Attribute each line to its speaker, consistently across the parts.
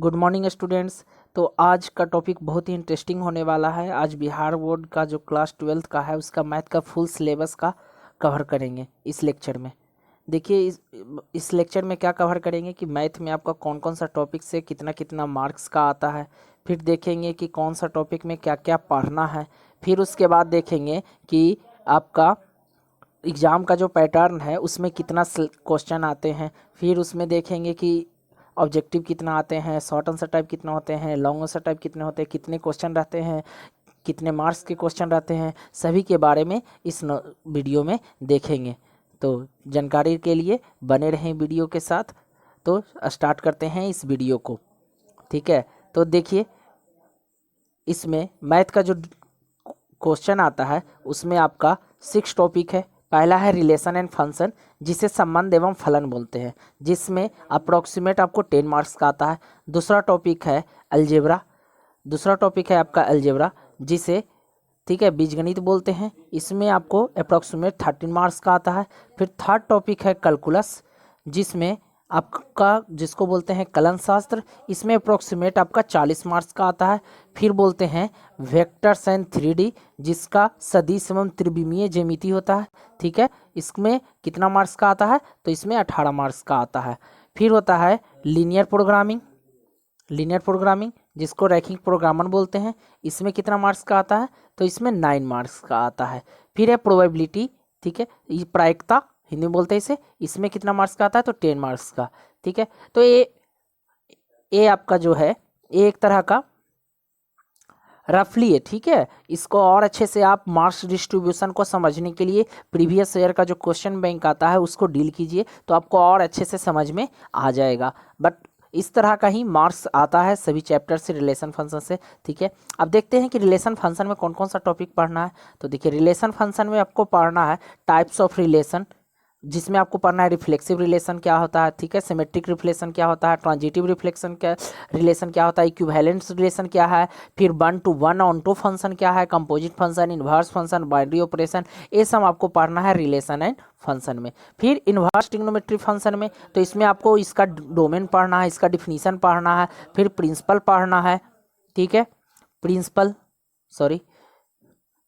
Speaker 1: Good morning students. तो आज का टॉपिक बहुत ही इंटरेस्टिंग होने वाला है। आज बिहार बोर्ड का जो क्लास 12th का है उसका मैथ का फुल सिलेबस का कवर करेंगे इस लेक्चर में। देखिए इस लेक्चर में क्या कवर करेंगे कि मैथ में आपका कौन कौन सा टॉपिक से कितना कितना मार्क्स का आता है, फिर देखेंगे कि कौन सा टॉपिक में क्या क्या पढ़ना है, फिर उसके बाद देखेंगे कि आपका एग्ज़ाम का जो पैटर्न है उसमें कितना क्वेश्चन आते हैं, फिर उसमें देखेंगे कि ऑब्जेक्टिव कितना आते हैं, शॉर्ट आंसर टाइप कितना होते हैं, लॉन्ग आंसर टाइप कितने होते हैं, कितने क्वेश्चन रहते हैं, कितने मार्क्स के क्वेश्चन रहते हैं, सभी के बारे में इस वीडियो में देखेंगे। तो जानकारी के लिए बने रहें वीडियो के साथ। तो स्टार्ट करते हैं इस वीडियो को, ठीक है। तो देखिए इसमें मैथ का जो क्वेश्चन आता है उसमें आपका 6 टॉपिक है। पहला है रिलेशन एंड फंक्शन, जिसे संबंध एवं फलन बोलते हैं, जिसमें अप्रोक्सीमेट आपको 10 मार्क्स का आता है। दूसरा टॉपिक है अलजेब्रा, आपका अलजेब्रा, जिसे ठीक है बीजगणित बोलते हैं, इसमें आपको अप्रोक्सीमेट 13 मार्क्स का आता है। फिर थर्ड टॉपिक है कैलकुलस, जिसमें आपका जिसको बोलते हैं कलन शास्त्र, इसमें अप्रोक्सीमेट आपका 40 मार्क्स का आता है। फिर बोलते हैं वेक्टर्स एंड 3D, जिसका सदिश एवं त्रिविमीय ज्यामिति होता है, ठीक है। इसमें कितना मार्क्स का आता है, तो इसमें 18 मार्क्स का आता है। फिर होता है लीनियर प्रोग्रामिंग, जिसको रैखिक प्रोग्रामर बोलते हैं, इसमें कितना मार्क्स का आता है, तो इसमें 9 मार्क्स का आता है। फिर है प्रोबेबिलिटी, ठीक है, ये प्रायिकता हिंदी में बोलते हैं इसे, इसमें कितना मार्क्स का आता है, तो 10 मार्क्स का, ठीक है। तो ये आपका जो है ये एक तरह का रफली है, ठीक है। इसको और अच्छे से आप मार्क्स डिस्ट्रीब्यूशन को समझने के लिए प्रीवियस ईयर का जो क्वेश्चन बैंक आता है उसको डील कीजिए, तो आपको और अच्छे से समझ में आ जाएगा। बट इस तरह का ही मार्क्स आता है सभी चैप्टर से, रिलेशन फंक्शन से, ठीक है। अब देखते हैं कि रिलेशन फंक्शन में कौन कौन सा टॉपिक पढ़ना है। तो देखिए रिलेशन फंक्शन में आपको पढ़ना है टाइप्स ऑफ रिलेशन, जिसमें आपको पढ़ना है रिफ्लेक्सिव रिलेशन क्या होता है, ठीक है, सिमेट्रिक रिफ्लेक्शन क्या होता है, ट्रांजिटिव रिलेशन क्या होता है, इक्विवेलेंस रिलेशन क्या है, फिर 1 to 1 ऑन टू फंक्शन क्या है, composite function, inverse function, binary operation, ये सब आपको पढ़ना है रिलेशन एंड फंक्शन में। फिर इन्वर्स ट्रिग्नोमेट्री फंक्शन में, तो इसमें आपको इसका डोमेन पढ़ना है, इसका डिफिनीशन पढ़ना है, फिर प्रिंसिपल पढ़ना है, ठीक है,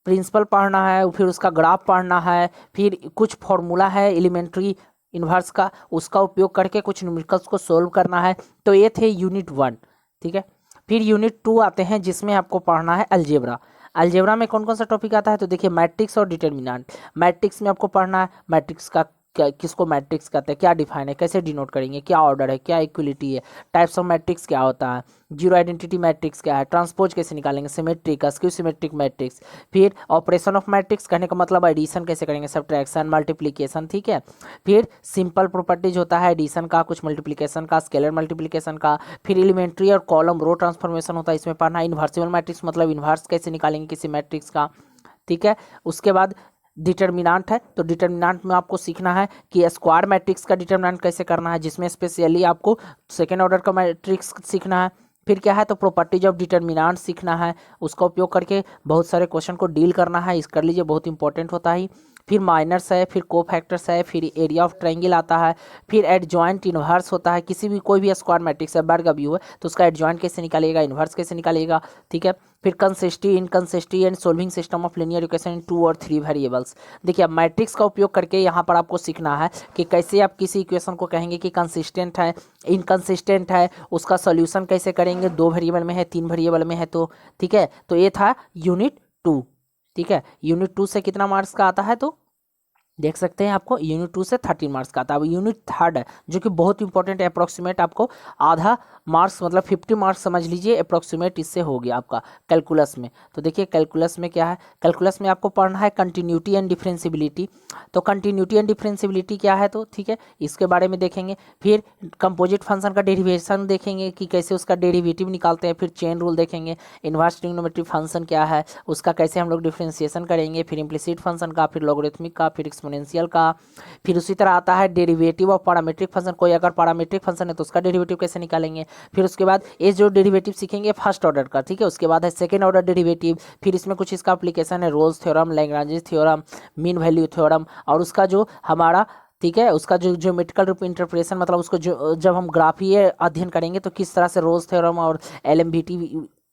Speaker 1: प्रिंसिपल पढ़ना है, फिर उसका ग्राफ पढ़ना है, फिर कुछ फॉर्मूला है एलिमेंट्री इन्वर्स का, उसका उपयोग करके कुछ न्यूमेरिकल्स को सोल्व करना है। तो ये थे यूनिट 1, ठीक है। फिर यूनिट 2 आते हैं, जिसमें आपको पढ़ना है अलजेब्रा में कौन कौन सा टॉपिक आता है, तो देखिए मैट्रिक्स और डिटर्मिनेंट। मैट्रिक्स में आपको पढ़ना है मैट्रिक्स का किसको मैट्रिक्स कहते हैं, क्या डिफाइन है, कैसे डिनोट करेंगे, क्या ऑर्डर है, क्या इक्वलिटी है, टाइप्स ऑफ मैट्रिक्स क्या होता है, जीरो आइडेंटिटी मैट्रिक्स क्या है, ट्रांसपोज कैसे निकालेंगे, सिमेट्रिक, स्क्यू सिमेट्रिक मैट्रिक्स। फिर ऑपरेशन ऑफ मैट्रिक्स कहने का मतलब एडिशन कैसे करेंगे, सब्ट्रैक्शन, मल्टीप्लिकेशन, ठीक है। फिर सिंपल प्रॉपर्टीज होता है एडिशन का, कुछ मल्टीप्लिकेशन का, स्केलर मल्टीप्लिकेशन का। फिर एलिमेंट्री और कॉलम रो ट्रांसफॉर्मेशन होता है, इसमें पढ़ना है इन्वर्सिबल मैट्रिक्स मतलब इन्वर्स कैसे निकालेंगे किसी मैट्रिक्स का, ठीक है। उसके बाद डिटर्मिनेंट है, तो डिटर्मिनेंट में आपको सीखना है कि स्क्वायर मैट्रिक्स का डिटर्मिनेंट कैसे करना है, जिसमें स्पेशली आपको सेकेंड ऑर्डर का मैट्रिक्स सीखना है। फिर क्या है, तो प्रॉपर्टीज ऑफ डिटर्मिनेंट सीखना है, उसका उपयोग करके बहुत सारे क्वेश्चन को डील करना है, इस कर लीजिए, बहुत इंपॉर्टेंट होता है। फिर माइनर्स है, फिर कोफैक्टर्स है, फिर एरिया ऑफ ट्रायंगल आता है, फिर एडजॉइंट इन्वर्स होता है, किसी भी कोई भी स्क्वायर मैट्रिक्स है, वर्ग का व्यू है, तो उसका एडजॉइंट कैसे निकालेगा, इन्वर्स कैसे निकालेगा, ठीक है। फिर consistency, inconsistency and solving system of linear equation in 2 और 3 वेरिएबल्स। देखिए अब मैट्रिक्स का उपयोग करके यहाँ पर आपको सीखना है कि कैसे आप किसी इक्वेशन को कहेंगे कि कंसिस्टेंट है, इनकंसिस्टेंट है, उसका सोल्यूशन कैसे करेंगे, 2 वेरिएबल में है, 3 वेरिएबल में है, तो ठीक है। तो ये था यूनिट 2, ठीक है। यूनिट 2 से कितना मार्क्स का आता है, तो देख सकते हैं आपको यूनिट 2 से 13 मार्क्स का आता है। अब यूनिट 3 है जो कि बहुत इंपॉर्टेंट है, अप्रोक्सीमेट आपको आधा मार्क्स मतलब 50 मार्क्स समझ लीजिए अप्रोक्सीमेट इससे हो गया आपका कैलकुलस में। तो देखिए कैलकुलस में क्या है, कैलकुलस में आपको पढ़ना है कंटिन्यूटी एंड डिफरेंशियबिलिटी। तो कंटिन्यूटी एंड डिफरेंशियबिलिटी क्या है, तो ठीक है इसके बारे में देखेंगे। फिर कंपोजिट फंक्शन का डेरिवेशन देखेंगे कि कैसे उसका डेरिवेटिव निकालते हैं। फिर चेन रूल देखेंगे, इन्वर्स ट्रिग्नोमेट्री फंक्शन क्या है उसका कैसे हम लोग डिफरेंशिएशन करेंगे, फिर इम्प्लिसिट फंक्शन का, फिर लॉगरिथमिक का, फिर एक्सपोनेंशियल का। फिर उसी तरह आता है डेरिवेटिव ऑफ पैरामीट्रिक फंक्शन, कोई अगर पैरामीट्रिक फंक्शन है तो उसका डेरिवेटिव कैसे निकालेंगे। फिर उसके बाद ये जो डेरिवेटिव सीखेंगे फर्स्ट ऑर्डर का, ठीक है। उसके बाद है सेकेंड ऑर्डर डेरिवेटिव, फिर इसमें कुछ इसका एप्लीकेशन है Rolle's theorem, Lagrange theorem, mean value theorem, और उसका जो हमारा ठीक है, उसका जो ज्योमेट्रिकल इंटरप्रिटेशन मतलब उसको जो जब हम ग्राफीय अध्ययन करेंगे तो किस तरह से रोज थ्योरम और एलएमबीटी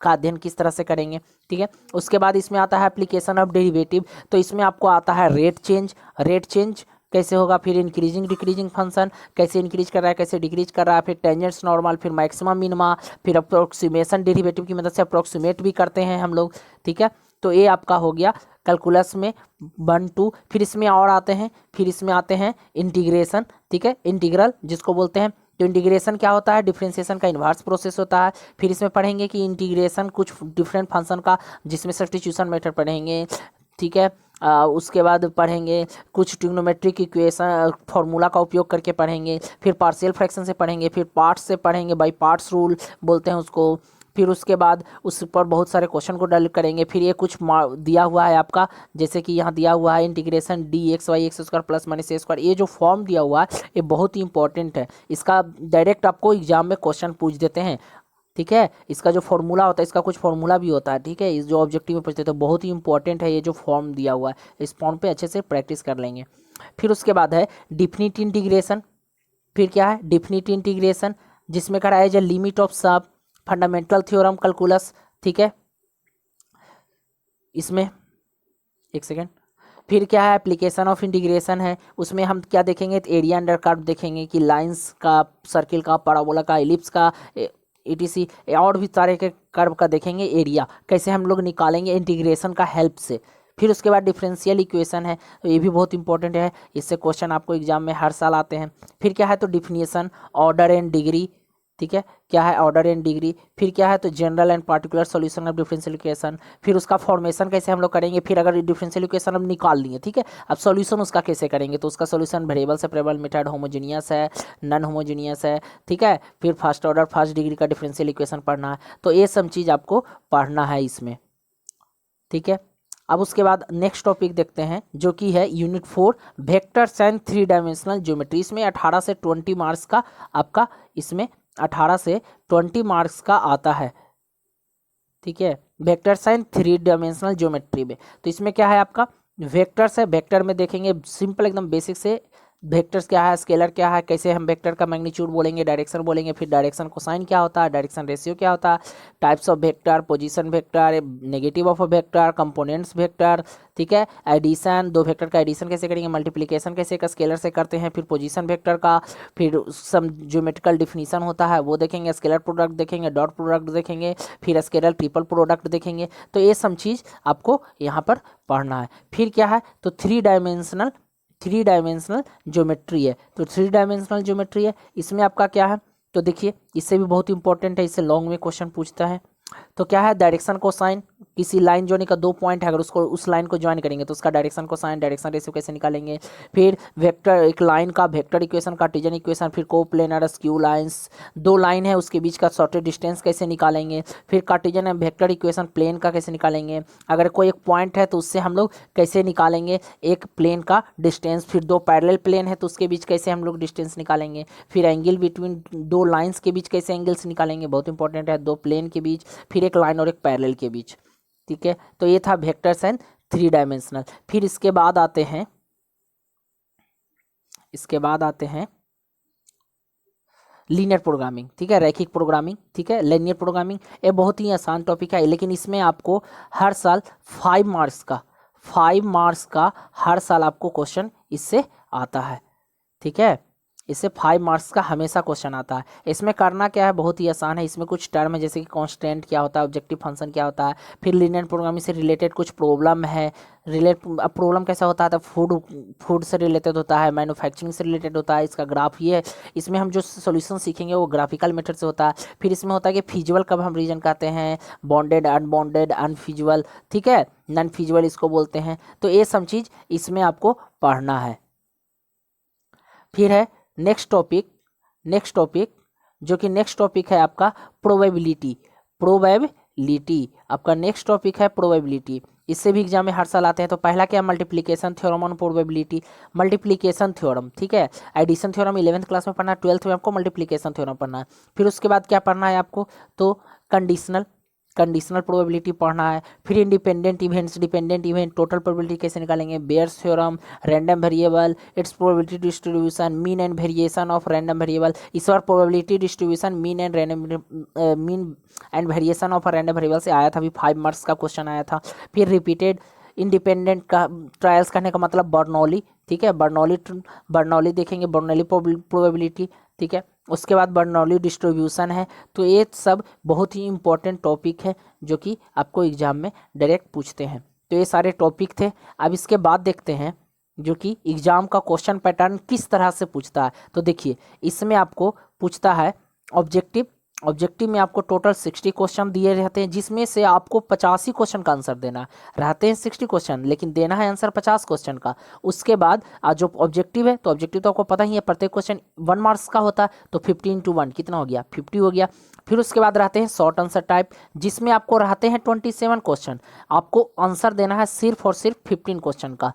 Speaker 1: का अध्ययन किस तरह से करेंगे। ठीक है, उसके बाद इसमें आता है एप्लीकेशन ऑफ डेरिवेटिव, तो इसमें आपको आता है रेट चेंज कैसे होगा, फिर इंक्रीजिंग डिक्रीजिंग फंक्शन कैसे इंक्रीज कर रहा है कैसे डिक्रीज कर रहा है, फिर टेंजेंट्स नॉर्मल, फिर मैक्सिमम मिनिमा, फिर अप्रोक्सीमेशन डेरिवेटिव की मदद से अप्रोक्सीमेट भी करते हैं हम लोग। ठीक है, तो ये आपका हो गया कैलकुलस में 1 2। फिर इसमें और आते हैं, फिर इसमें आते हैं इंटीग्रेशन। ठीक है, इंटीग्रल जिसको बोलते हैं, तो इंटीग्रेशन क्या होता है, डिफरेंशिएशन का इन्वर्स प्रोसेस होता है। फिर इसमें पढ़ेंगे कि इंटीग्रेशन कुछ डिफरेंट फंक्शन का, जिसमें सब्स्टिट्यूशन मेथड पढ़ेंगे। ठीक है, उसके बाद पढ़ेंगे कुछ ट्रिग्नोमेट्रिक इक्वेशन फार्मूला का उपयोग करके पढ़ेंगे, फिर पार्शियल फ्रैक्शन से पढ़ेंगे, फिर पार्ट्स से पढ़ेंगे, बाई पार्ट्स रूल बोलते हैं उसको। फिर उसके बाद उस पर बहुत सारे क्वेश्चन को डल करेंगे। फिर ये कुछ दिया हुआ है आपका, जैसे कि यहाँ दिया हुआ है integration dx/x² plus minus a², ये जो फॉर्म दिया हुआ है ये बहुत ही इंपॉर्टेंट है, इसका डायरेक्ट आपको एग्जाम में क्वेश्चन पूछ देते हैं। ठीक है, इसका जो फॉर्मूला होता है, इसका कुछ फॉर्मूला भी होता है। ठीक है, इस जो ऑब्जेक्टिव में पूछते हैं तो बहुत ही इंपॉर्टेंट है ये जो फॉर्म दिया हुआ है, इस फॉर्म पे अच्छे से प्रैक्टिस कर लेंगे। फिर उसके बाद है डिफिनिट इंटीग्रेशन। फिर क्या है डिफिनिट इंटीग्रेशन, जिसमें कराया जाए लिमिट ऑफ सब, फंडामेंटल थ्योरम कैलकुलस। ठीक है, इसमें एक सेकेंड, फिर क्या है एप्लीकेशन ऑफ इंटीग्रेशन है, उसमें हम क्या देखेंगे, तो एरिया अंडर कर्व देखेंगे कि लाइंस का, सर्किल का, पैराबोला का, एलिप्स का, ईटीसी और भी सारे के कर्व का देखेंगे एरिया कैसे हम लोग निकालेंगे इंटीग्रेशन का हेल्प से। फिर उसके बाद डिफरेंशियल इक्वेशन है, तो ये भी बहुत इंपॉर्टेंट है, इससे क्वेश्चन आपको एग्जाम में हर साल आते हैं। फिर क्या है तो डिफिनीशन, ऑर्डर एंड डिग्री। ठीक है, क्या है ऑर्डर एंड डिग्री। फिर क्या है तो general and particular solution of differential equation. फिर उसका फॉर्मेशन कैसे हम लोग करेंगे, फिर अगर डिफरेंशियल इक्वेशन हम निकाल लिए, ठीक है, अब सॉल्यूशन उसका कैसे करेंगे, तो उसका solution variable separable method, homogeneous है, नॉन होमोजेनियस है। ठीक है, फिर फर्स्ट ऑर्डर फर्स्ट डिग्री का डिफरेंशियल इक्वेशन पढ़ना है, तो ये सब चीज़ आपको पढ़ना है इसमें। ठीक है, अब उसके बाद नेक्स्ट टॉपिक देखते हैं जो कि है unit 4 vectors and 3 dimensional geometry. इसमें 18 से 20 मार्क्स का आपका, इसमें 18 से 20 मार्क्स का आता है। ठीक है, वेक्टर्स एंड 3 डायमेंशनल ज्योमेट्री में, तो इसमें क्या है आपका वेक्टर्स है, वेक्टर में देखेंगे सिंपल एकदम बेसिक से वेक्टर्स क्या है, स्केलर क्या है, कैसे हम वेक्टर का मैग्नीट्यूड बोलेंगे, डायरेक्शन बोलेंगे, फिर डायरेक्शन कोसाइन क्या होता है, डायरेक्शन रेशियो क्या होता है, types of vector, position vector, negative of a vector, components vector. ठीक है, एडिशन, दो वेक्टर का एडिशन कैसे करेंगे, मल्टीप्लिकेशन कैसे का स्केलर से करते हैं, फिर पोजीशन वेक्टर का, फिर सम ज्योमेट्रिकल डिफिनीशन होता है वो देखेंगे, स्केलर प्रोडक्ट देखेंगे, डॉट प्रोडक्ट देखेंगे, फिर स्केलर ट्रिपल प्रोडक्ट देखेंगे। तो ये सब चीज़ आपको यहाँ पर पढ़ना है। फिर क्या है तो थ्री डायमेंशनल ज्योमेट्री है, तो 3 डायमेंशनल ज्योमेट्री है, इसमें आपका क्या है तो देखिए इससे भी बहुत इंपॉर्टेंट है, इससे लॉन्ग में क्वेश्चन पूछता है। तो क्या है डायरेक्शन कोसाइन, किसी लाइन जोड़ने का 2 पॉइंट है, अगर उसको उस लाइन को ज्वाइन करेंगे तो उसका डायरेक्शन कोसाइन, डायरेक्शन रेशियो कैसे निकालेंगे। फिर वेक्टर, एक लाइन का वेक्टर इक्वेशन, कार्टेशियन इक्वेशन, फिर कोप्लेनर स्क्यू लाइंस, 2 लाइन है उसके बीच का शॉर्टेस्ट डिस्टेंस कैसे निकालेंगे। फिर Cartesian and vector equation plane का कैसे निकालेंगे, अगर कोई एक पॉइंट है तो उससे हम लोग कैसे निकालेंगे एक प्लेन का डिस्टेंस। फिर 2 पैरेलल प्लेन है तो उसके बीच कैसे हम लोग डिस्टेंस निकालेंगे। फिर एंगल बिटवीन 2 लाइन्स के बीच कैसे एंगल्स निकालेंगे, बहुत इंपॉर्टेंट है, 2 प्लेन के बीच, फिर एक लाइन और एक पैरेलल के बीच। ठीक है, तो ये था वेक्टर्स एंड 3 डायमेंशनल। फिर इसके बाद आते हैं लीनियर प्रोग्रामिंग। ठीक है, रैखिक प्रोग्रामिंग। ठीक है, लीनियर प्रोग्रामिंग ये बहुत ही आसान टॉपिक है, लेकिन इसमें आपको हर साल 5 मार्क्स का हर साल आपको क्वेश्चन इससे आता है। ठीक है, इससे 5 मार्क्स का हमेशा क्वेश्चन आता है। इसमें करना क्या है बहुत ही आसान है, इसमें कुछ टर्म है जैसे कि कांस्टेंट क्या होता है, ऑब्जेक्टिव फंक्शन क्या होता है, फिर लीनियर प्रोग्रामिंग से रिलेटेड कुछ प्रॉब्लम है। अब प्रॉब्लम कैसा होता है तो फूड से रिलेटेड होता है, मैन्युफैक्चरिंग से रिलेटेड होता है, इसका ग्राफ ये है। इसमें हम जो सोल्यूशन सीखेंगे वो ग्राफिकल मेथड से होता है। फिर इसमें होता है कि फिजिबल कब हम रीजन कहते हैं, बॉन्डेड, अनबॉन्डेड, अनफिजिबल। ठीक है, नॉन फिजिबल इसको बोलते हैं। तो ये सब चीज़ इसमें आपको पढ़ना है। फिर है नेक्स्ट टॉपिक जो कि नेक्स्ट टॉपिक है आपका प्रोबेबिलिटी। आपका नेक्स्ट टॉपिक है प्रोबेबिलिटी, इससे भी एग्जाम में हर साल आते हैं। तो पहला क्या, multiplication theorem on probability, multiplication theorem. ठीक है, एडिशन थ्योरम 11th क्लास में पढ़ना है, 12th में आपको मल्टीप्लिकेशन थ्योरम पढ़ना है। फिर उसके बाद क्या पढ़ना है आपको तो कंडीशनल कंडीशनल प्रोबेबिलिटी पढ़ना है, फिर independent events, dependent event, total probability कैसे निकालेंगे, Bayes theorem, random variable, its probability distribution, mean and variation of random variable. इस बार probability distribution mean and variation of random variable से आया था, अभी 5 मार्क्स का क्वेश्चन आया था। फिर रिपीटेड इंडिपेंडेंट का ट्रायल्स करने का मतलब बर्नौली, ठीक है, बर्नौली देखेंगे, बर्नौली प्रोबेबिलिटी, ठीक है। उसके बाद बर्नौली डिस्ट्रीब्यूशन है। तो ये सब बहुत ही इंपॉर्टेंट टॉपिक है जो कि आपको एग्जाम में डायरेक्ट पूछते हैं। तो ये सारे टॉपिक थे। अब इसके बाद देखते हैं जो कि एग्जाम का क्वेश्चन पैटर्न किस तरह से पूछता है। तो देखिए, इसमें आपको पूछता है ऑब्जेक्टिव में आपको टोटल 60 क्वेश्चन दिए रहते हैं, जिसमें से आपको 85 क्वेश्चन का आंसर देना है। रहते हैं 60 क्वेश्चन, लेकिन देना है आंसर 50 क्वेश्चन का। उसके बाद जो ऑब्जेक्टिव है, तो ऑब्जेक्टिव तो आपको पता ही है, प्रत्येक क्वेश्चन 1 मार्क्स का होता है। तो 15 × 1 कितना हो गया, 50 हो गया। फिर उसके बाद रहते हैं शॉर्ट आंसर टाइप, जिसमें आपको रहते हैं 27 क्वेश्चन। आपको आंसर देना है सिर्फ और सिर्फ 15 क्वेश्चन का।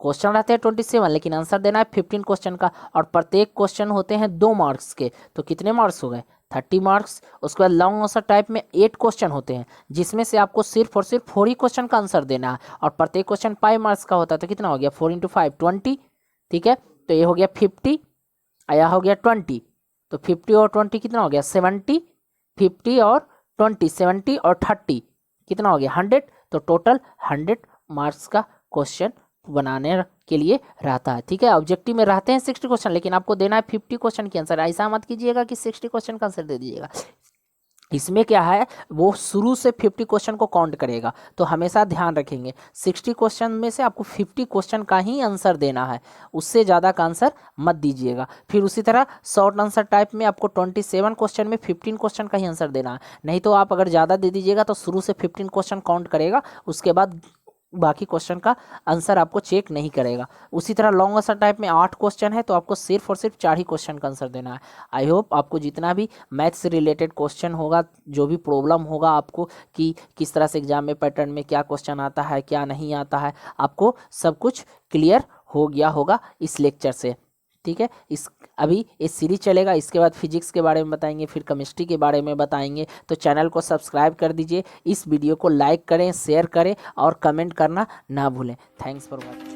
Speaker 1: क्वेश्चन रहते हैं 27, लेकिन आंसर देना है 15 क्वेश्चन का। और प्रत्येक क्वेश्चन होते हैं 2 मार्क्स के। तो कितने मार्क्स हो गए, 30 मार्क्स। उसके बाद लॉन्ग आंसर टाइप में 8 क्वेश्चन होते हैं, जिसमें से आपको सिर्फ और सिर्फ 4 ही क्वेश्चन का आंसर देना है। और प्रत्येक क्वेश्चन 5 मार्क्स का होता है। तो कितना हो गया, 4 × 5 20, ठीक है। तो ये हो गया 50, यह हो गया 20। तो 50 और 20 कितना हो गया, 70। 50 और 20, 70 और 30 कितना हो गया, 100। तो टोटल 100 मार्क्स का क्वेश्चन बनाने के लिए रहता है, ठीक है। ऑब्जेक्टिव में रहते हैं 60 क्वेश्चन, लेकिन आपको देना है 50 क्वेश्चन की आंसर। ऐसा मत कीजिएगा कि 60 क्वेश्चन का आंसर दे दीजिएगा। इसमें क्या है, वो शुरू से 50 क्वेश्चन को काउंट करेगा। तो हमेशा ध्यान रखेंगे, 60 क्वेश्चन में से आपको 50 क्वेश्चन का ही आंसर देना है, उससे ज़्यादा का आंसर मत दीजिएगा। फिर उसी तरह शॉर्ट आंसर टाइप में आपको 27 क्वेश्चन में 15 क्वेश्चन का ही आंसर देना है। नहीं तो आप अगर ज़्यादा दे दीजिएगा तो शुरू से 15 क्वेश्चन काउंट करेगा, उसके बाद बाकी क्वेश्चन का आंसर आपको चेक नहीं करेगा। उसी तरह लॉन्ग आंसर टाइप में 8 क्वेश्चन है, तो आपको सिर्फ और सिर्फ 4 ही क्वेश्चन का आंसर देना है। आई होप आपको जितना भी मैथ से रिलेटेड क्वेश्चन होगा, जो भी प्रॉब्लम होगा आपको कि किस तरह से एग्जाम में पैटर्न में क्या क्वेश्चन आता है, क्या नहीं आता है, आपको सब कुछ क्लियर हो गया होगा इस लेक्चर से, ठीक है। अभी इस सीरीज चलेगा, इसके बाद फिजिक्स के बारे में बताएंगे, फिर केमिस्ट्री के बारे में बताएंगे। तो चैनल को सब्सक्राइब कर दीजिए, इस वीडियो को लाइक करें, शेयर करें और कमेंट करना ना भूलें। Thanks for watching.